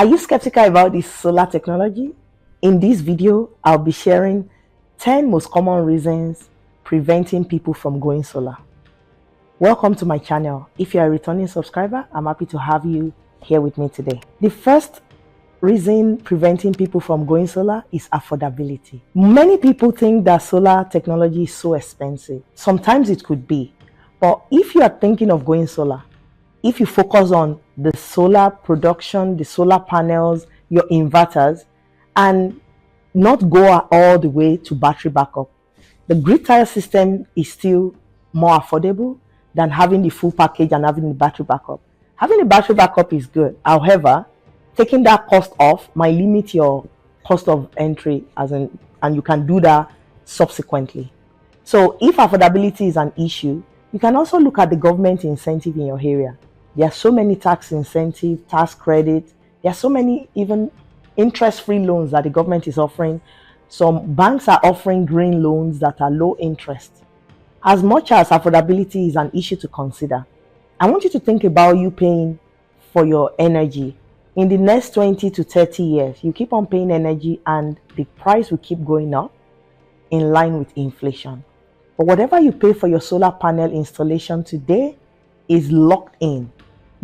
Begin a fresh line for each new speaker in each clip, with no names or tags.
Are you skeptical about this solar technology? In this video, I'll be sharing 10 most common reasons preventing people from going solar. Welcome to my channel. If you're a returning subscriber, I'm happy to have you here with me today. The first reason preventing people from going solar is affordability. Many people think that solar technology is so expensive. Sometimes it could be, but if you are thinking of going solar, if you focus on the solar production, the solar panels, your inverters, and not go all the way to battery backup, the grid tie system is still more affordable than having the full package and having the battery backup. Having the battery backup is good. However, taking that cost off might limit your cost of entry, and you can do that subsequently. So if affordability is an issue, you can also look at the government incentive in your area. There are so many tax incentive, tax credit. There are so many even interest-free loans that the government is offering. Some banks are offering green loans that are low interest. As much as affordability is an issue to consider, I want you to think about you paying for your energy. In the next 20 to 30 years, you keep on paying energy and the price will keep going up in line with inflation. But whatever you pay for your solar panel installation today is locked in.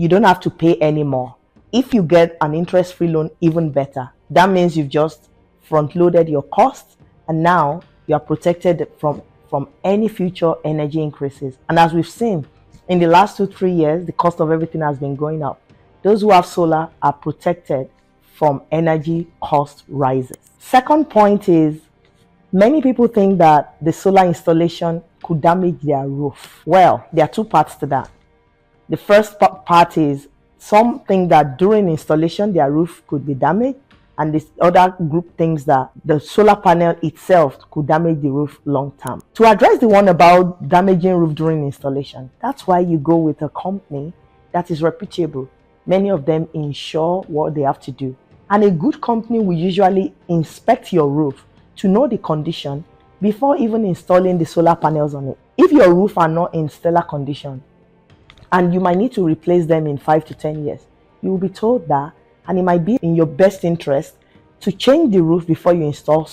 You don't have to pay anymore. If you get an interest-free loan, even better. That means you've just front-loaded your costs and now you are protected from any future energy increases. And as we've seen, in the last 2-3 years, the cost of everything has been going up. Those who have solar are protected from energy cost rises. Second point is, many people think that the solar installation could damage their roof. Well, there are two parts to that. The first part is some think that during installation their roof could be damaged, and this other group thinks that the solar panel itself could damage the roof long term. To address the one about damaging roof during installation, that's why you go with a company that is reputable. Many of them ensure what they have to do. And a good company will usually inspect your roof to know the condition before even installing the solar panels on it. If your roof are not in stellar condition, and you might need to replace them in 5 to 10 years, you will be told that, and it might be in your best interest to change the roof before you install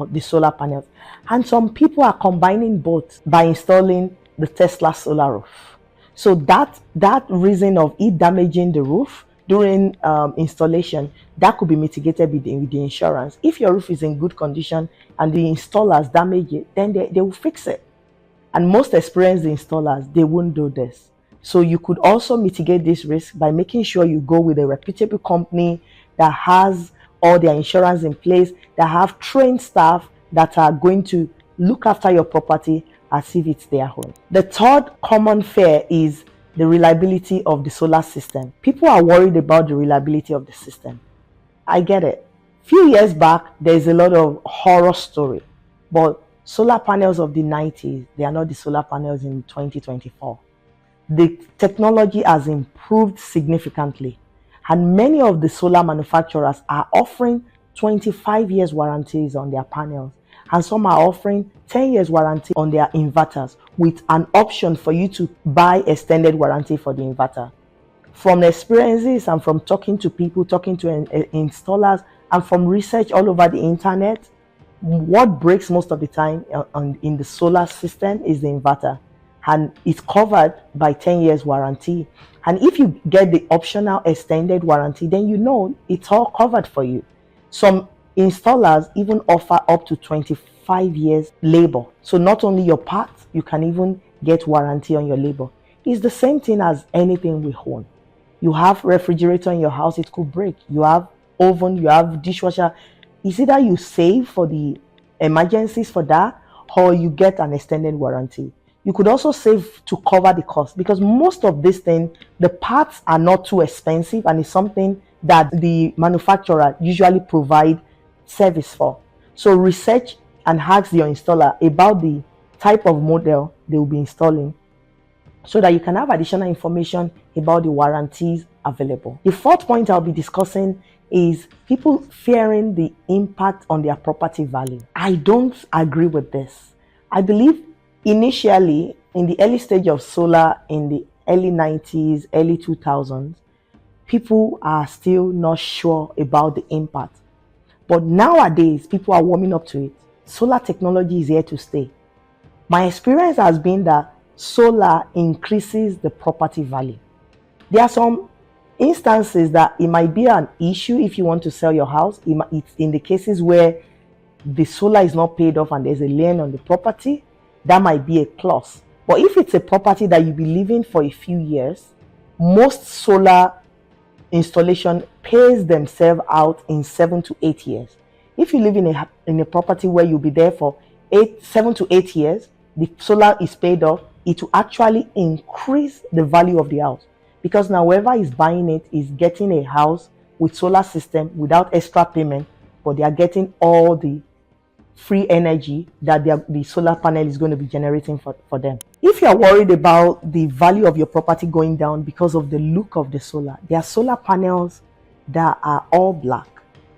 the solar panels. And some people are combining both by installing the Tesla solar roof. So that reason of it damaging the roof during installation, that could be mitigated with the insurance. If your roof is in good condition and the installers damage it, then they will fix it. And most experienced installers, they won't do this. So you could also mitigate this risk by making sure you go with a reputable company that has all their insurance in place, that have trained staff that are going to look after your property as if it's their home. The third common fear is the reliability of the solar system. People are worried about the reliability of the system. I get it. Few years back, there's a lot of horror story, but solar panels of the 90s, they are not the solar panels in 2024. The technology has improved significantly, and many of the solar manufacturers are offering 25 years warranties on their panels, and some are offering 10 years warranty on their inverters with an option for you to buy extended warranty for the inverter. From experiences and from talking to people, talking to installers, and from research all over the internet, what breaks most of the time in the solar system is the inverter, and it's covered by 10 years warranty. And if you get the optional extended warranty, then you know it's all covered for you. Some installers even offer up to 25 years labor. So not only your parts, you can even get warranty on your labor. It's the same thing as anything we own. You have refrigerator in your house, it could break. You have oven, you have dishwasher. It's either you save for the emergencies for that, or you get an extended warranty. You could also save to cover the cost, because most of these things, the parts are not too expensive, and it's something that the manufacturer usually provide service for. So research and ask your installer about the type of model they will be installing, so that you can have additional information about the warranties available. The fourth point I'll be discussing is people fearing the impact on their property value. I don't agree with this. I believe initially, in the early stage of solar, in the early 90s, early 2000s, people are still not sure about the impact. But nowadays, people are warming up to it. Solar technology is here to stay. My experience has been that solar increases the property value. There are some instances that it might be an issue if you want to sell your house. It's in the cases where the solar is not paid off and there's a lien on the property, that might be a plus. But if it's a property that you'll be living for a few years, most solar installation pays themselves out in 7 to 8 years. If you live in a property where you'll be there for 7 to 8 years, the solar is paid off, it will actually increase the value of the house, because now whoever is buying it is getting a house with solar system without extra payment, but they are getting all the free energy that the solar panel is going to be generating for them. If you are worried about the value of your property going down because of the look of the solar, there are solar panels that are all black.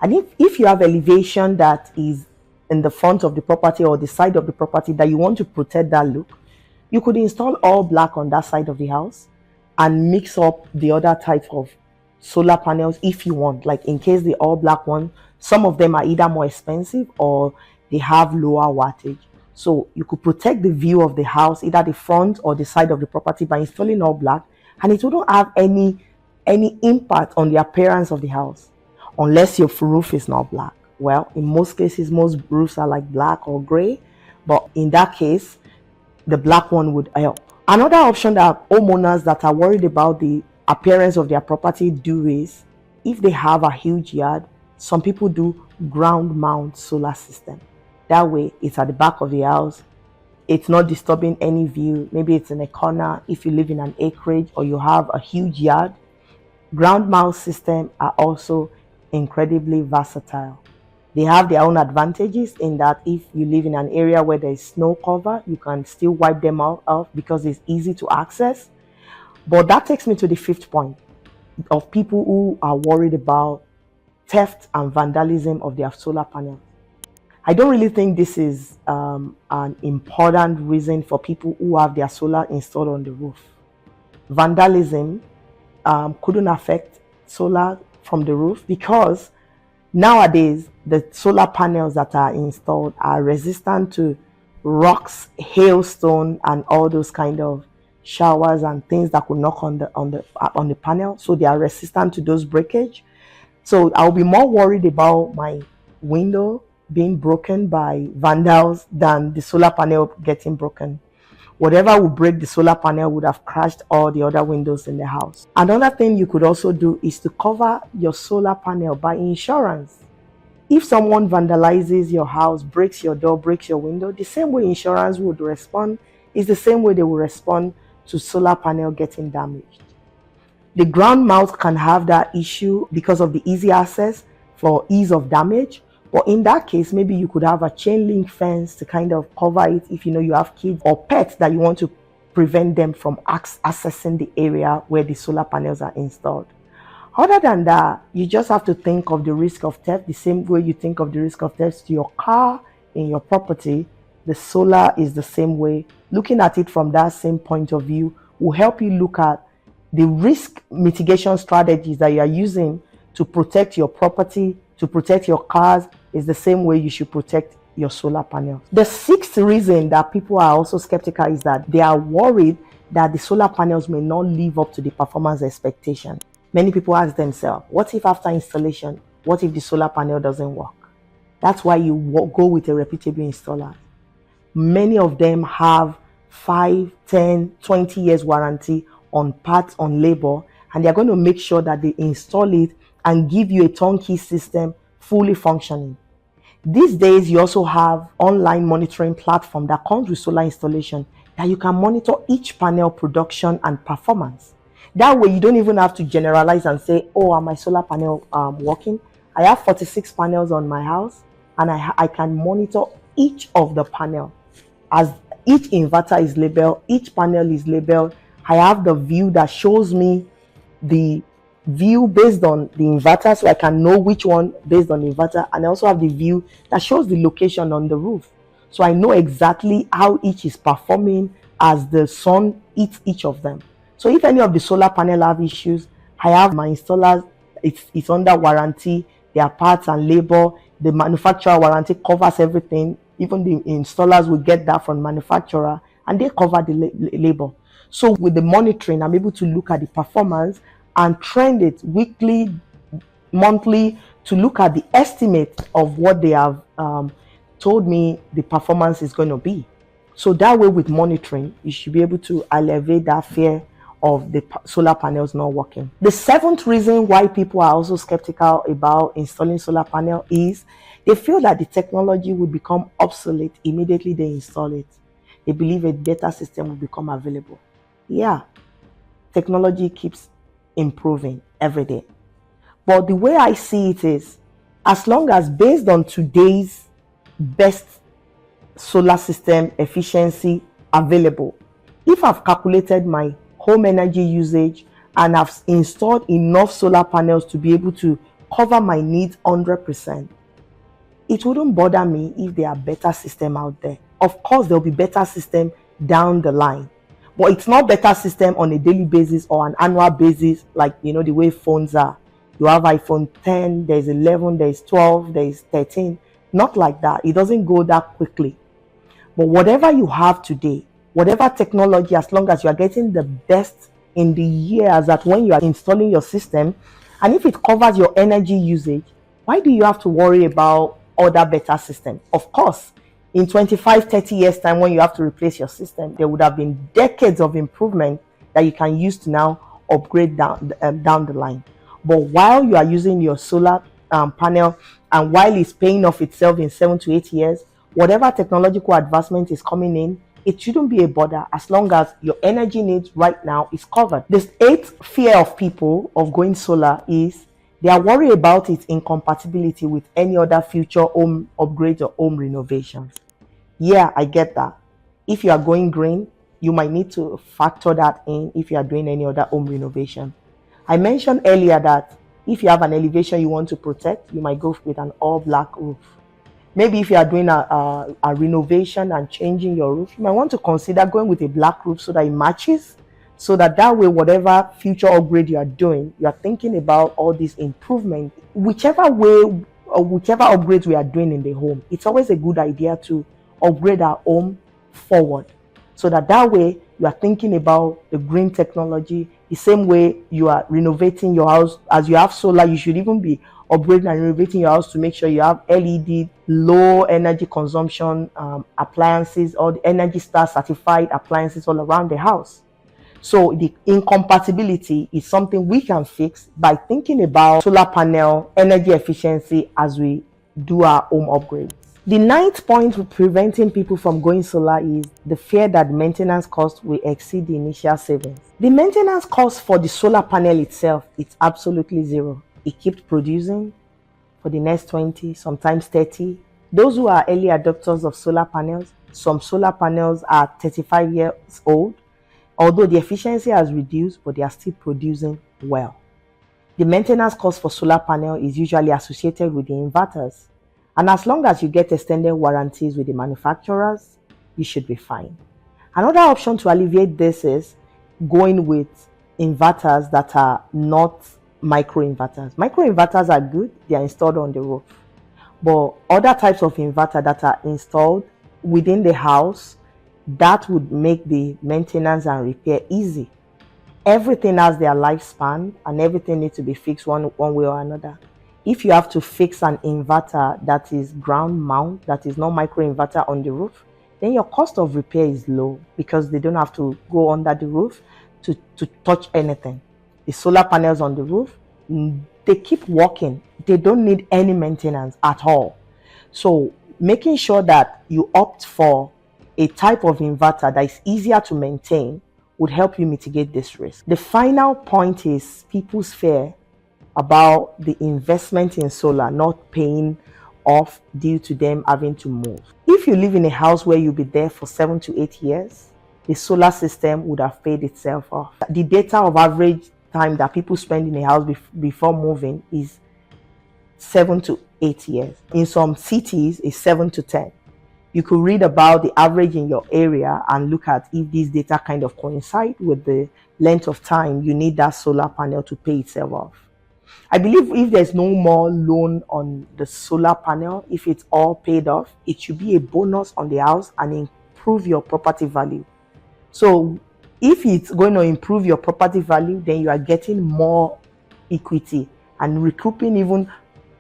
And if you have elevation that is in the front of the property or the side of the property that you want to protect that look, you could install all black on that side of the house and mix up the other type of solar panels if you want. Like in case the all black one, some of them are either more expensive or they have lower wattage. So you could protect the view of the house, either the front or the side of the property, by installing all black, and it wouldn't have any impact on the appearance of the house, unless your roof is not black. Well, in most cases, most roofs are like black or gray, but in that case, the black one would help. Another option that homeowners that are worried about the appearance of their property do is, if they have a huge yard, some people do ground mount solar system. That way, it's at the back of the house. It's not disturbing any view. Maybe it's in a corner. If you live in an acreage or you have a huge yard, ground mount systems are also incredibly versatile. They have their own advantages in that if you live in an area where there is snow cover, you can still wipe them off because it's easy to access. But that takes me to the fifth point of people who are worried about theft and vandalism of their solar panels. I don't really think this is an important reason for people who have their solar installed on the roof. Vandalism couldn't affect solar from the roof because nowadays the solar panels that are installed are resistant to rocks, hailstone, and all those kind of showers and things that could knock on the panel. So they are resistant to those breakage. So I'll be more worried about my window being broken by vandals than the solar panel getting broken. Whatever would break the solar panel would have crashed all the other windows in the house. Another thing you could also do is to cover your solar panel by insurance. If someone vandalizes your house, breaks your door, breaks your window, the same way insurance would respond is the same way they will respond to solar panel getting damaged. The ground mount can have that issue because of the easy access for ease of damage. But in that case, maybe you could have a chain link fence to kind of cover it if you know you have kids or pets that you want to prevent them from accessing the area where the solar panels are installed. Other than that, you just have to think of the risk of theft the same way you think of the risk of theft to your car in your property. The solar is the same way. Looking at it from that same point of view will help you look at the risk mitigation strategies that you are using to protect your property, to protect your cars, is the same way you should protect your solar panels. The sixth reason that people are also skeptical is that they are worried that the solar panels may not live up to the performance expectation. Many people ask themselves, what if after installation, what if the solar panel doesn't work? That's why you go with a reputable installer. Many of them have 5, 10, 20 years warranty on parts, on labor, and they're going to make sure that they install it and give you a turnkey system fully functioning. These days, you also have online monitoring platform that comes with solar installation that you can monitor each panel production and performance. That way, you don't even have to generalize and say, oh, are my solar panel working? I have 46 panels on my house, and I can monitor each of the panel. As each inverter is labeled, each panel is labeled, I have the view that shows me the view based on the inverter, so I can know which one based on the inverter, and I also have the view that shows the location on the roof, so I know exactly how each is performing as the sun hits each of them. So if any of the solar panel have issues, I have my installers, it's under warranty, their parts and labor, the manufacturer warranty covers everything. Even the installers will get that from manufacturer and they cover the labor. So with the monitoring, I'm able to look at the performance and trend it weekly, monthly, to look at the estimate of what they have told me the performance is going to be. So that way, with monitoring, you should be able to alleviate that fear of the solar panels not working. The seventh reason why people are also skeptical about installing solar panel is they feel that the technology will become obsolete immediately they install it. They believe a better system will become available. Yeah, technology keeps improving every day. But the way I see it is, as long as based on today's best solar system efficiency available, if I've calculated my home energy usage and I've installed enough solar panels to be able to cover my needs 100%, it wouldn't bother me if there are better systems out there. Of course, there'll be better system down the line, but it's not better system on a daily basis or an annual basis, like the way phones are. You have iPhone 10, there's 11, there's 12, there's 13. Not like that. It doesn't go that quickly. But whatever you have today, whatever technology, as long as you are getting the best in the years that when you are installing your system, and if it covers your energy usage, why do you have to worry about other better systems? Of course, in 25, 30 years time, when you have to replace your system, there would have been decades of improvement that you can use to now upgrade down the line. But while you are using your solar panel and while it's paying off itself in 7 to 8 years, whatever technological advancement is coming in, it shouldn't be a bother as long as your energy needs right now is covered. The eighth fear of people of going solar is they are worried about its incompatibility with any other future home upgrades or home renovations. Yeah, I get that. If you are going green, you might need to factor that in if you are doing any other home renovation. I mentioned earlier that if you have an elevation you want to protect, you might go with an all black roof. Maybe if you are doing a renovation and changing your roof, you might want to consider going with a black roof so that it matches, so that way, whatever future upgrade you are doing, you are thinking about all these improvements. Whichever way or whichever upgrades we are doing in the home, it's always a good idea to upgrade our home forward, so that way you are thinking about the green technology. The same way you are renovating your house, as you have solar, you should even be upgrading and renovating your house to make sure you have LED, low energy consumption appliances, or the Energy Star certified appliances all around the house. So the incompatibility is something we can fix by thinking about solar panel energy efficiency as we do our home upgrades. The ninth point with preventing people from going solar is the fear that maintenance costs will exceed the initial savings. The maintenance cost for the solar panel itself is absolutely zero. It keeps producing for the next 20, sometimes 30. Those who are early adopters of solar panels, some solar panels are 35 years old, although the efficiency has reduced, but they are still producing well. The maintenance cost for solar panel is usually associated with the inverters. And as long as you get extended warranties with the manufacturers, you should be fine. Another option to alleviate this is going with inverters that are not micro inverters. Micro inverters are good, they are installed on the roof. But other types of inverter that are installed within the house, that would make the maintenance and repair easy. Everything has their lifespan and everything needs to be fixed one way or another. If you have to fix an inverter that is ground mount, that is not micro inverter on the roof, then your cost of repair is low because they don't have to go under the roof to touch anything. The solar panels on the roof, they keep working. They don't need any maintenance at all. So making sure that you opt for a type of inverter that is easier to maintain would help you mitigate this risk. The final point is people's fear about the investment in solar not paying off due to them having to move. If you live in a house where you'll be there for 7 to 8 years, the solar system would have paid itself off. The data of average time that people spend in a house before moving is 7 to 8 years. In some cities, it's 7 to 10. You could read about the average in your area and look at if this data kind of coincide with the length of time you need that solar panel to pay itself off. I believe if there's no more loan on the solar panel, if it's all paid off, it should be a bonus on the house and improve your property value. So if it's going to improve your property value, then you are getting more equity and recouping even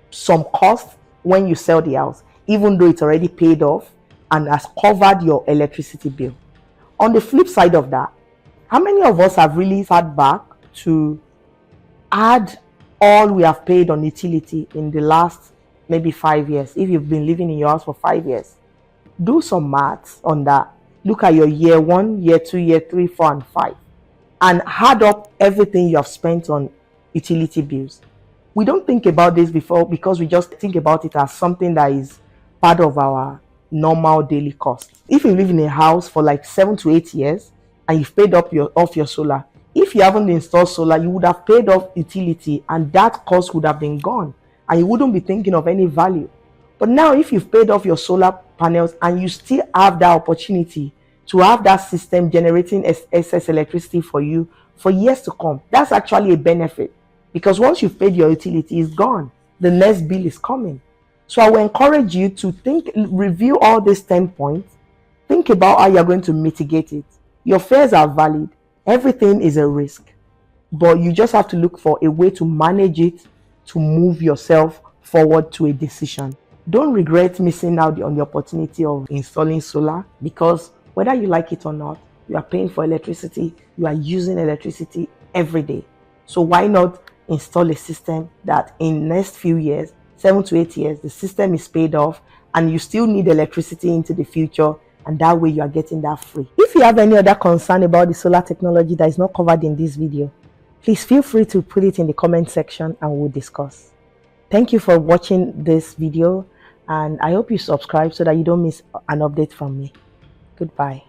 some cost when you sell the house, even though it's already paid off and has covered your electricity bill. On the flip side of that, how many of us have really sat back to add all we have paid on utility in the last maybe 5 years? If you've been living in your house for 5 years, do some maths on that. Look at your year 1, year 2, year 3, 4, and 5, and add up everything you have spent on utility bills. We don't think about this before because we just think about it as something that is part of our normal daily cost. If you live in a house for like 7 to 8 years and you've paid up off your solar, if you haven't installed solar, you would have paid off utility and that cost would have been gone and you wouldn't be thinking of any value. But now if you've paid off your solar panels and you still have that opportunity to have that system generating excess electricity for you for years to come, that's actually a benefit, because once you've paid your utility, it's gone. The next bill is coming. So I will encourage you to review all these 10 points, think about how you're going to mitigate it. Your fears are valid. Everything is a risk, but you just have to look for a way to manage it, to move yourself forward to a decision. Don't regret missing out on the opportunity of installing solar, because whether you like it or not, you are paying for electricity, you are using electricity every day. So why not install a system that in next few years, 7 to 8 years, the system is paid off and you still need electricity into the future, and that way you are getting that free. If you have any other concern about the solar technology that is not covered in this video, please feel free to put it in the comment section and we'll discuss. Thank you for watching this video, and I hope you subscribe so that you don't miss an update from me. Goodbye.